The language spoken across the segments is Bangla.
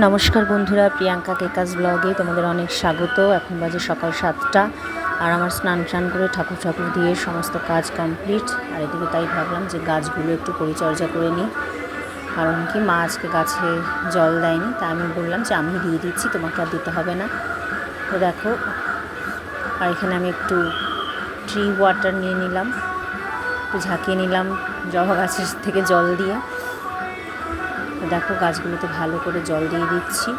নমস্কার বন্ধুরা, প্রিয়াঙ্কা কেকাস ব্লগে তোমাদের অনেক স্বাগত। এখন বাজে সকাল 7টা আর আমার স্নান করে ঠাকুর দিয়ে সমস্ত কাজ কমপ্লিট। আর এদিকে তাই ভাবলাম যে গাছগুলো একটু পরিচর্যা করে নিই, কারণ কি মা আজকে গাছে জল দেয়নি, তাই আমি বললাম যে আমি দিয়ে দিচ্ছি, তোমাকে আর দিতে হবে না। তো দেখো, আর এখানে আমি একটু ট্রি ওয়াটার নিয়ে নিলাম, একটু ঝাঁকিয়ে নিলাম জবা গাছের থেকে জল দিয়ে। দেখো গাছগুলোতে ভালো করে জল দিয়ে দিচ্ছি,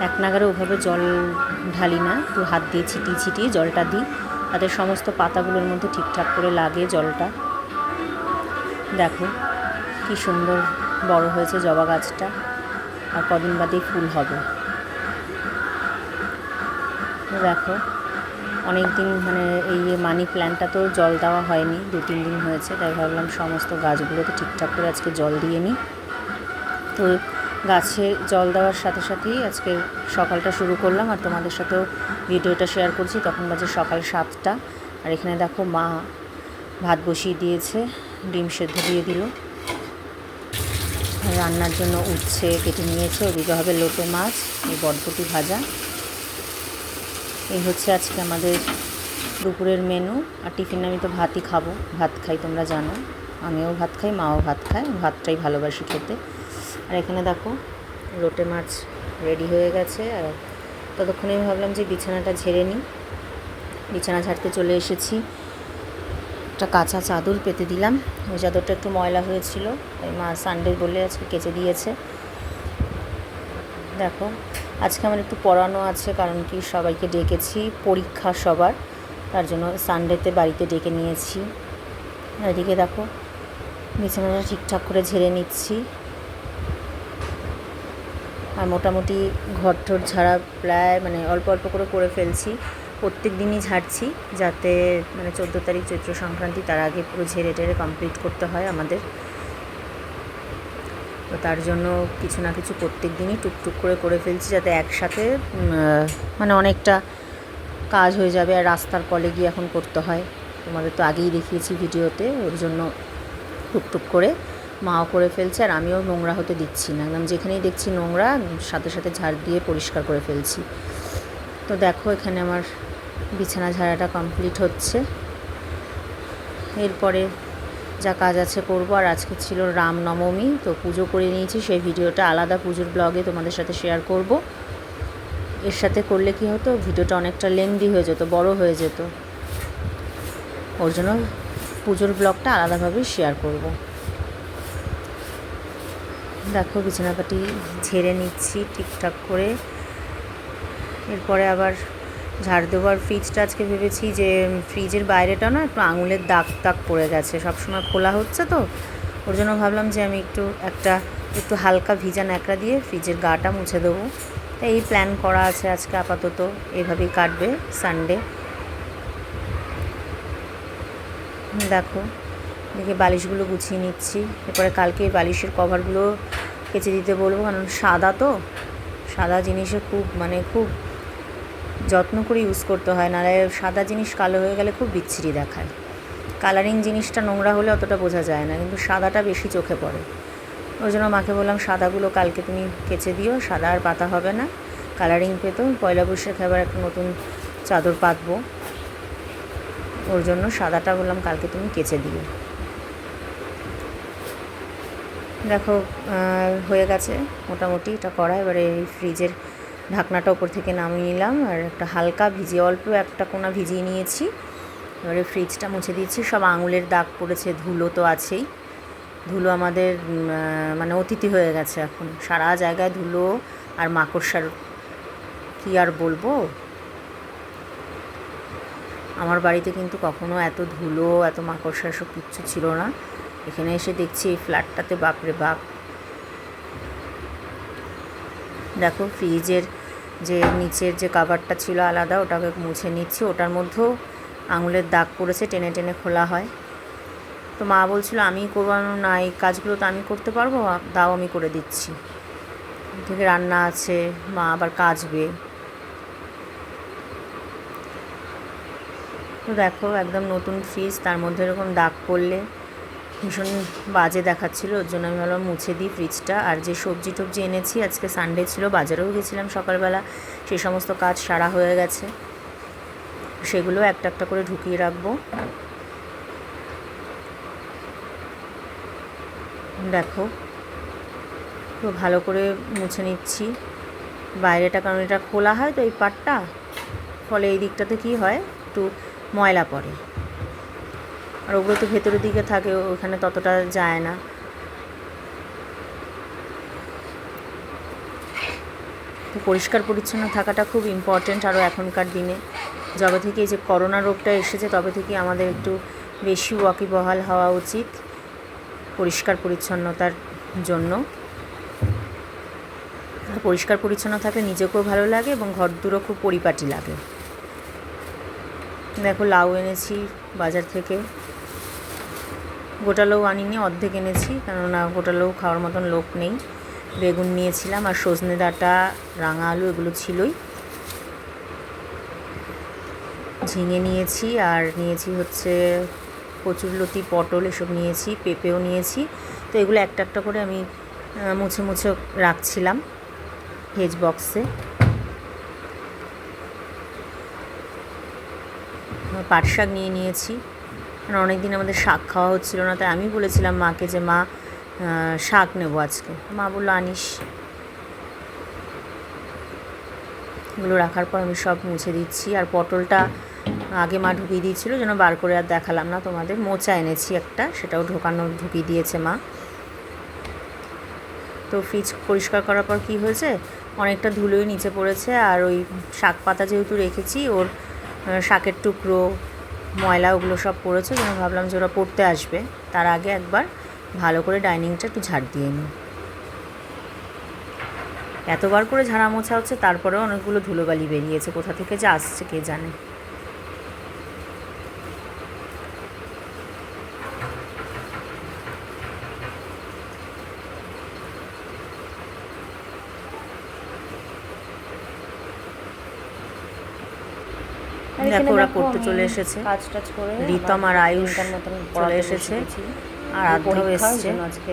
এক নাগারে ওভাবে জল ঢালি না, একটু হাত দিয়ে ছিটিয়ে জলটা দিই, তাদের সমস্ত পাতাগুলোর মধ্যে ঠিকঠাক করে লাগে জলটা। দেখো কি সুন্দর বড় হয়েছে জবা গাছটা, আর কদিন বাদেই ফুল হবে। দেখো অনেক দিন এই মানি প্ল্যান্টটা তো জল দেওয়া হয়নি, 2-3 দিন হয়েছে, তাই ভাবলাম সমস্ত গাছগুলোতে ঠিকঠাক করে আজকে জল দিয়ে নিই। তো গাছে জল দেওয়ার সাথে সাথেই আজকে সকালটা শুরু করলাম, আর তোমাদের সাথেও ভিডিওটা শেয়ার করছি। তখন বাজে সকাল 7টা, আর এখানে দেখো মা ভাত বসিয়ে দিয়েছে, ডিম সেদ্ধ দিয়ে দিল, রান্নার জন্য উচ্ছে কেটে নিয়েছে, ওদিকে হবে লোটে মাছ, এই বটবটি ভাজা। এই হচ্ছে আজকে আমাদের দুপুরের মেনু। আর টিফিনে আমি তো ভাতই খাবো, ভাত খাই তোমরা জানো, আমিও ভাত খাই, মাও ভাত খায়, ভাতটাই ভালোবাসি খেতে। আর এখানে দেখো লোটে মাছ রেডি হয়ে গেছে। আর ততক্ষণে আমি ভাবলাম যে বিছানাটা ঝেড়ে নিই, বিছানা ঝাড়তে চলে এসেছি। একটা কাঁচা চাদর পেতে দিলাম, ওই চাদরটা একটু ময়লা হয়েছিল, তাই মা সানডে বলে আজকে কেচে দিয়েছে। দেখো আজকে আমার একটু পড়ানো আছে, কারণ কি সবাইকে ডেকেছি, পরীক্ষা সবার, তার জন্য সানডেতে বাড়িতে ডেকে নিয়েছি। আর এদিকে দেখো বিছানাটা ঠিকঠাক করে ঝেড়ে নিচ্ছি, আর মোটামুটি ঘরটর ঝাড়া প্রায় অল্প অল্প করে ফেলছি, প্রত্যেক দিনই ঝাড়ছি, যাতে 14 তারিখ চৈত্র সংক্রান্তি তার আগে পুরো ঝেড়ে টেড়ে কমপ্লিট করতে হয় আমাদের। তো তার জন্য কিছু না কিছু প্রত্যেক দিনই টুকটুক করে ফেলছি, যাতে একসাথে অনেকটা কাজ হয়ে যাবে। আর রাস্তার কলে গিয়ে এখন করতে হয়, তোমাদের তো আগেই দেখিয়েছি ভিডিওতে, ওর জন্য টুকটুক করে মাও করে ফেলছে, আর আমিও নোংরা হতে দিচ্ছি না, একদম যেখানেই দেখছি নোংরা সাথে সাথে ঝাড় দিয়ে পরিষ্কার করে ফেলছি। তো দেখো এখানে আমার বিছানা ঝাড়াটা কমপ্লিট হচ্ছে, এরপরে যা কাজ আছে করব। আর আজকে ছিল রামনবমী, তো পুজো করে নিয়েছি, সেই ভিডিওটা আলাদা পুজোর ব্লগে তোমাদের সাথে শেয়ার করব। এর সাথে করলে কি হতো, ভিডিওটা অনেকটা লেন্দি হয়ে যেত, বড় হয়ে যেত, ওর জন্য পুজোর ব্লগটা আলাদাভাবে শেয়ার করব। দেখো বিছানাপাটি ঝেড়ে নিচ্ছি ঠিকঠাক করে, এরপরে আবার ঝাড় দেবো। আর ফ্রিজটা আজকে ভেবেছি যে ফ্রিজের বাইরেটা না একটু আঙুলের দাগ পড়ে গেছে, সবসময় খোলা হচ্ছে, তো ওর জন্য ভাবলাম যে আমি একটু হালকা ভিজা ন্যাকড়া দিয়ে ফ্রিজের গাটা মুছে দেবো। তাই এই প্ল্যান করা আছে আজকে, আপাতত এভাবেই কাটবে সানডে। দেখো দেখে বালিশগুলো গুছিয়ে নিচ্ছি, এরপরে কালকে এই বালিশের কভারগুলো কেচে দিতে বলবো, কারণ সাদা তো, সাদা জিনিসে খুব যত্ন করে ইউজ করতে হয়, নাহলে সাদা জিনিস কালো হয়ে গেলে খুব বিচ্ছিরি দেখায়। কালারিং জিনিসটা নোংরা হলে অতটা বোঝা যায় না, কিন্তু সাদাটা বেশি চোখে পড়ে। ওই জন্য মাকে বললাম সাদাগুলো কালকে তুমি কেচে দিও, সাদা আর পাতা হবে না, কালারিং পেতো। পয়লা বৈশাখে আবার একটা নতুন চাদর পাতবো, ওর জন্য সাদাটা বললাম কালকে তুমি কেচে দিও। দেখো হয়ে গেছে মোটামুটি এটা করা। এবারে এই ফ্রিজের ঢাকনাটা ওপর থেকে নামিয়ে নিলাম, আর একটা হালকা অল্প একটা কোনা ভিজিয়ে নিয়েছি। এবারে ফ্রিজটা মুছে দিচ্ছি, সব আঙুলের দাগ পড়েছে, ধুলো তো আছেই, ধুলো আমাদের অতিথি হয়ে গেছে এখন, সারা জায়গায় ধুলো আর মাকড়সার, কি আর বলবো। আমার বাড়িতে কিন্তু কখনো এত ধুলো এত মাকড়সা সব কিচ্ছু ছিল না, এখানে এসে দেখছি এই ফ্ল্যাটটাতে বাপরে বাপ। দেখো ফ্রিজের যে নিচের যে কাভারটা ছিল আলাদা, ওটাকে মুছে নিচ্ছি, ওটার মধ্যেও আঙুলের দাগ পড়েছে, টেনে টেনে খোলা হয়। তো মা বলছিল আমি করবো না, এই কাজগুলো তো আমি করতে পারবো, দাও আমি করে দিচ্ছি, থেকে রান্না আছে, মা আবার কাচবে। তো দেখো একদম নতুন ফ্রিজ, তার মধ্যে এরকম দাগ পড়লে ভীষণ বাজে দেখাচ্ছিল, ওর জন্য আমি ভাবলাম মুছে দিই ফ্রিজটা। আর যে সবজি টবজি এনেছি, আজকে সানডে ছিল, বাজারেও গেছিলাম সকালবেলা, সেই সমস্ত কাজ সারা হয়ে গেছে, সেগুলো একটা একটা করে ঢুকিয়ে রাখবো। দেখো তো ভালো করে মুছে নিচ্ছি বাইরেটা, কারণ এটা খোলা হয় তো এই পাটটা, ফলে এই দিকটাতে কি হয় একটু ময়লা পড়ে, আর ওগুলো তো ভেতরের দিকে থাকে, ওখানে ততটা যায় না। তো পরিষ্কার পরিচ্ছন্ন থাকাটা খুব ইম্পর্ট্যান্ট। আরও এখনকার দিনে যবে থেকে এই যে করোনা রোগটা এসেছে, তবে থেকে আমাদের একটু বেশি ওয়াকিবহাল হওয়া উচিত পরিষ্কার পরিচ্ছন্নতার জন্য। পরিষ্কার পরিচ্ছন্ন থাকলে নিজেকেও ভালো লাগে এবং ঘর দুরও খুব পরিপাটি লাগে। দেখো লাউ এনেছি বাজার থেকে, গোটা লাউ আনিনি, অর্ধেক এনেছি, কেননা গোটা লাউ খাওয়ার মতন লোক নেই। বেগুন নিয়েছিলাম, আর সজনে ডাঁটা, রাঙা আলু এগুলো ছিলই। ঝিঙে নিয়েছি, আর নিয়েছি হচ্ছে কচুরলতি, পটল এসব নিয়েছি, পেঁপেও নিয়েছি। তো এগুলো একটা একটা করে আমি মুছে মুছে রাখছিলাম ভেজ বক্সে। পাট শাক নিয়ে নিয়েছি, কারণ অনেকদিন আমাদের শাক খাওয়া হচ্ছিল না, তাই আমি বলেছিলাম মাকে যে মা শাক নেবো আজকে, মা বললো আনিস। এগুলো রাখার পর আমি সব মুছে দিচ্ছি। আর পটলটা আগে মা ঢুকিয়ে দিয়েছিল, যেন বার করে আর দেখালাম না তোমাদের। মোচা এনেছি একটা, সেটাও ঢুকিয়ে দিয়েছে মা। তো ফ্রিজ পরিষ্কার করার পর কী হয়েছে, অনেকটা ধুলোই নিচে পড়েছে, আর ওই শাক পাতা যেহেতু রেখেছি, ওর শাকের টুকরো, ময়লা ওগুলো সব পড়েছে, যেন ভাবলাম যে ওরা পড়তে আসবে, তার আগে একবার ভালো করে ডাইনিংটা একটু ঝাড় দিয়ে নিই। এতবার করে ঝাড়া মোছা হচ্ছে, তারপরেও অনেকগুলো ধুলোবালি বেরিয়েছে, কোথা থেকে যে আসছে কে জানে। দেখো ওরা পড়তে চলে এসেছে, রিতম আর আয়ুষ চলে এসেছে, আর আধ্যাও এসেছে। আজকে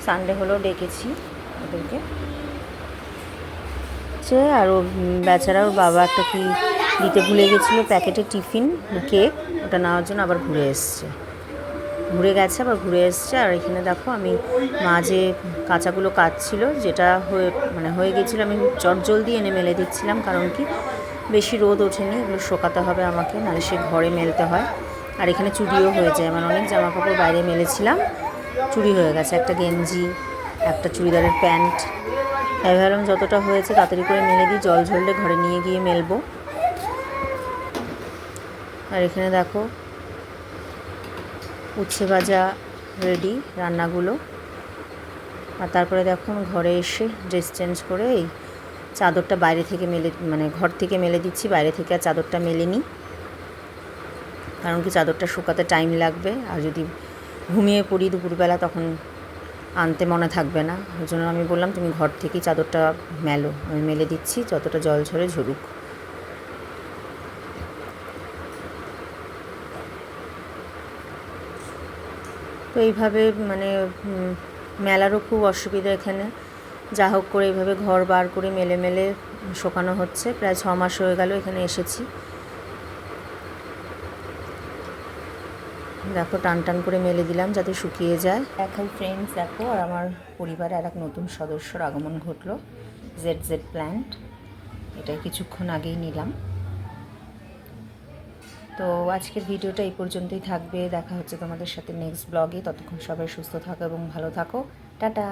সানডে হলেও ডেকেছি ওদেরকে। আর ও বেচারা, ওর বাবা একটা কি দিতে ভুলে গেছিলো, প্যাকেটে টিফিন কেক, ওটা নেওয়ার জন্য আবার ঘুরে এসছে, ঘুরে গেছে আবার ঘুরে এসছে। আর এখানে দেখো আমি মা যে কাঁচাগুলো কাটছিল, যেটা হয়ে গেছিলো, আমি চটজলদি এনে মেলে দিচ্ছিলাম, কারণ কি বেশি রোদ ওঠেনি, এগুলো শোকাতে হবে আমাকে, নাহলে সে ঘরে মেলতে হয়। আর এখানে চুরিও হয়ে যায়, আমার অনেক জামা কাপড় বাইরে মেলেছিলাম, চুরি হয়ে গেছে, একটা গেঞ্জি, একটা চুড়িদারের প্যান্ট। তাই ভাবলাম যতটা হয়েছে তাড়াতাড়ি করে মেলে দিই, জল ঝরলে ঘরে নিয়ে গিয়ে মেলবো। আর এখানে দেখো উচ্ছে ভাজা রেডি, রান্নাগুলো। আর তারপরে দেখো আমি ঘরে এসে ড্রেস চেঞ্জ করে এই চাদরটা বাইরে থেকে ঘর থেকে মেলে দিচ্ছি, বাইরে থেকে আর চাদরটা মেলে নিই, কারণ কি চাদরটা শুকাতে টাইম লাগবে, আর যদি ঘুমিয়ে পড়ি দুপুরবেলা তখন আনতে মনে থাকবে না। ওই জন্য আমি বললাম তুমি ঘর থেকেই চাদরটা মেলো, আমি মেলে দিচ্ছি, যতটা জল ঝরে ঝরুক। তো এইভাবে মেলারও খুব অসুবিধা এখানে, যা হোক করে এইভাবে ঘর বার করে মেলে মেলে শোকানো হচ্ছে। প্রায় 6 মাস হয়ে গেল এখানে এসেছি। দেখো টান টান করে মেলে দিলাম যাতে শুকিয়ে যায়। হাই ফ্রেন্ডস, দেখো আর আমার পরিবারে আর এক নতুন সদস্যর আগমন ঘটলো, জেড প্ল্যান্ট। এটাই কিছুক্ষণ আগেই নিলাম। তো আজকের ভিডিওটা এই পর্যন্তই থাকবে, দেখা হচ্ছে তোমাদের সাথে নেক্সট ব্লগে। ততক্ষণ সবাই সুস্থ থাকো এবং ভালো থাকো, টাটা।